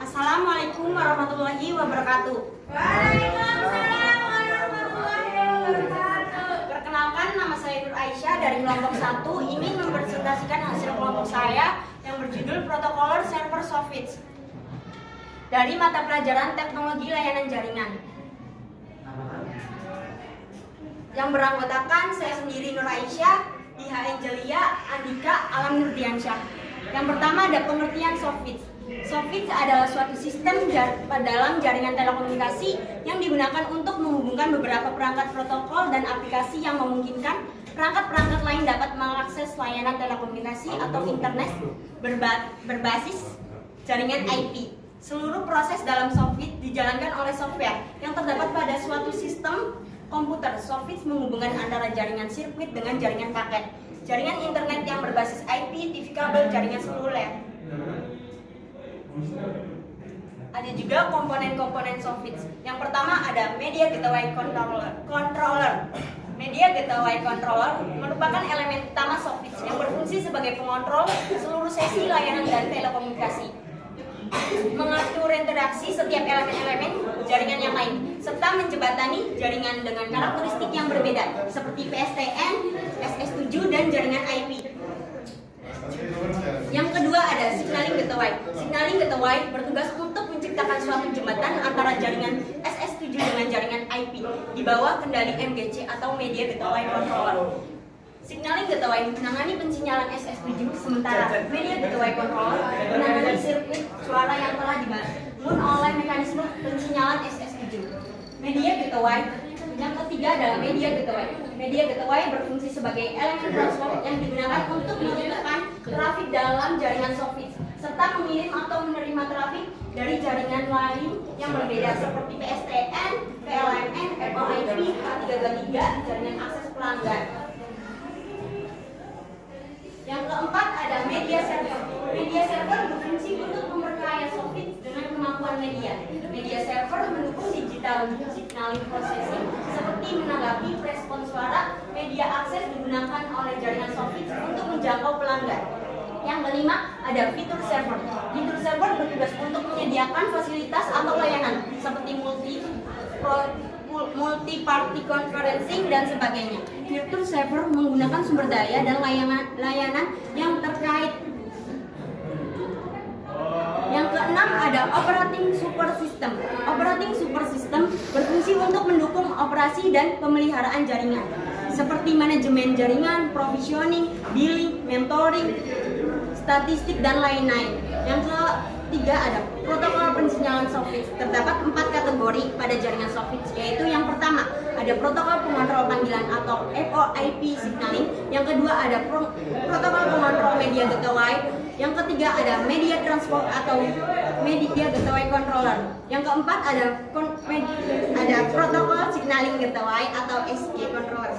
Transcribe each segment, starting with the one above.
Assalamualaikum warahmatullahi wabarakatuh. Waalaikumsalam warahmatullahi wabarakatuh. Perkenalkan, nama saya Nur Aisyah dari kelompok 1 ingin mempresentasikan hasil kelompok saya yang berjudul Protocoler Server Soffit dari mata pelajaran Teknologi Layanan Jaringan. Yang beranggotakan saya sendiri Nur Aisyah, Iha Angelia, Andika, Alam Nurdiansyah. Yang pertama ada pengertian Soffit. Soffit adalah suatu sistem dalam jaringan telekomunikasi yang digunakan untuk menghubungkan beberapa perangkat protokol dan aplikasi yang memungkinkan perangkat-perangkat lain dapat mengakses layanan telekomunikasi atau internet berbasis jaringan IP. Seluruh proses dalam Soffit dijalankan oleh software yang terdapat pada suatu sistem komputer. Soffit menghubungkan antara jaringan sirkuit dengan jaringan paket, jaringan internet yang berbasis IP, TV kabel, jaringan seluler. Ada juga komponen-komponen Soffit. Yang pertama ada Media Gateway Controller. Media Gateway Controller merupakan elemen utama Soffit yang berfungsi sebagai pengontrol seluruh sesi layanan dan telekomunikasi, mengatur interaksi setiap elemen-elemen jaringan yang lain, serta menjembatani jaringan dengan karakteristik yang berbeda seperti PSTN, SS7, dan jaringan IP. Yang kedua ada Signaling Gateway. Signaling Gateway bertugas untuk menciptakan suatu jembatan antara jaringan SS7 dengan jaringan IP di bawah kendali MGC atau Media Gateway Controller. Signaling Gateway menangani pensinyalan SS7, sementara Media Gateway Controller menangani sirkuit suara yang telah dibangun oleh mekanisme pensinyalan SS7. Media Gateway. Yang ketiga adalah Media Gateway. Media Gateway berfungsi sebagai elemen transport yang digunakan untuk menghubungkan trafik dalam jaringan Soffit, serta mengirim atau menerima trafik dari jaringan lain yang berbeda seperti PSTN, PLNN, FOIP, H323, jaringan akses pelanggan. Yang keempat ada Media Server. Media Server berfungsi untuk memperkaya Soffit dengan kemampuan media. Media Server mendukung digital signaling processing seperti menanggapi respon suara. Media akses digunakan oleh jaringan Soffit untuk menjangkau pelanggan. Yang kelima ada fitur server. Fitur server bertugas untuk menyediakan fasilitas atau layanan seperti multi-party conferencing dan sebagainya. Fitur server menggunakan sumber daya dan layanan yang terkait. Yang keenam ada Operating Super System. Operating Super System berfungsi untuk mendukung operasi dan pemeliharaan jaringan seperti manajemen jaringan, provisioning, billing, mentoring, statistik, dan lain-lain. Yang ketiga ada protokol pensinyalan Soffit. Terdapat 4 kategori pada jaringan Soffit, yaitu yang pertama ada protokol pengontrol panggilan atau VoIP signaling. Yang kedua ada protokol pengontrol media gateway. Yang ketiga ada media transport atau media gateway controller. Yang keempat ada protokol signaling gateway atau SG controller.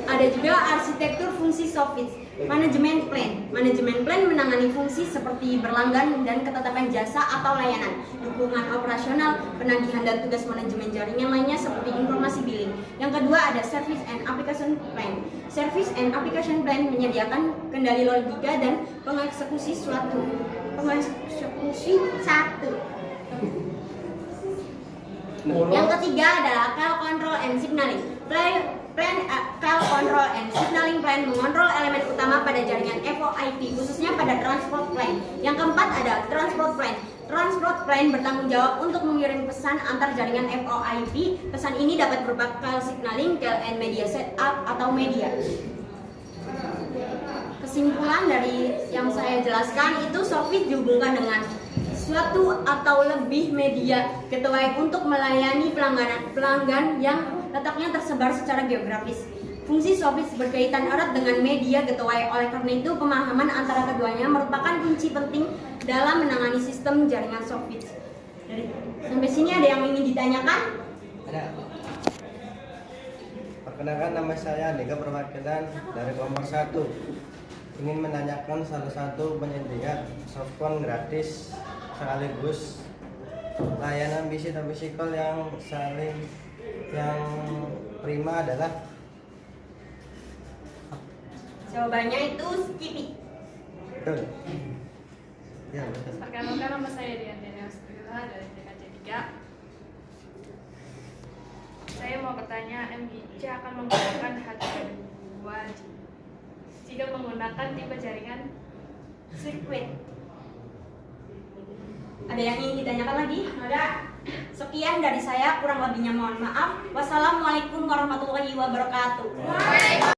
Ada juga arsitektur fungsi Soffit. Manajemen plan. Manajemen plan menangani fungsi seperti berlanggan dan ketetapan jasa atau layanan, dukungan operasional, penagihan dan tugas manajemen jaringan lainnya seperti informasi billing. Yang kedua ada service and application plan. Service and application plan menyediakan kendali logika dan pengeksekusi satu. Yang ketiga adalah call control and signaling. Call control and signaling plan mengontrol elemen utama pada jaringan VoIP, khususnya pada transport plan. Yang keempat ada transport plan. Transport plan bertanggung jawab untuk mengirim pesan antar jaringan VoIP. Pesan ini dapat berupa call signaling, call and media setup atau media. Kesimpulan dari yang saya jelaskan itu Soffit dihubungkan dengan suatu atau lebih media gateway untuk melayani pelanggan yang letaknya tersebar secara geografis. Fungsi Soffit berkaitan erat dengan media gateway, oleh karena itu pemahaman antara keduanya merupakan kunci penting dalam menangani sistem jaringan Soffit. Sampai sini ada yang ingin ditanyakan? Ada. Perkenalkan, nama saya Andika, perwakilan dari kelompok 1. Ingin menanyakan salah satu penyedia softphone gratis sekaligus layanan visit dan physical yang prima adalah Jawabannya itu Skippy. Betul. Ya, betul. Perkenalkan nama saya Dian Daniel Sugila dari TKJ 3. Saya mau bertanya, MGC akan menggunakan H32 jika menggunakan tipe jaringan Sirkuit. Ada yang ingin ditanyakan lagi? Ada. Sekian dari saya, kurang lebihnya mohon maaf. Wassalamualaikum warahmatullahi wabarakatuh.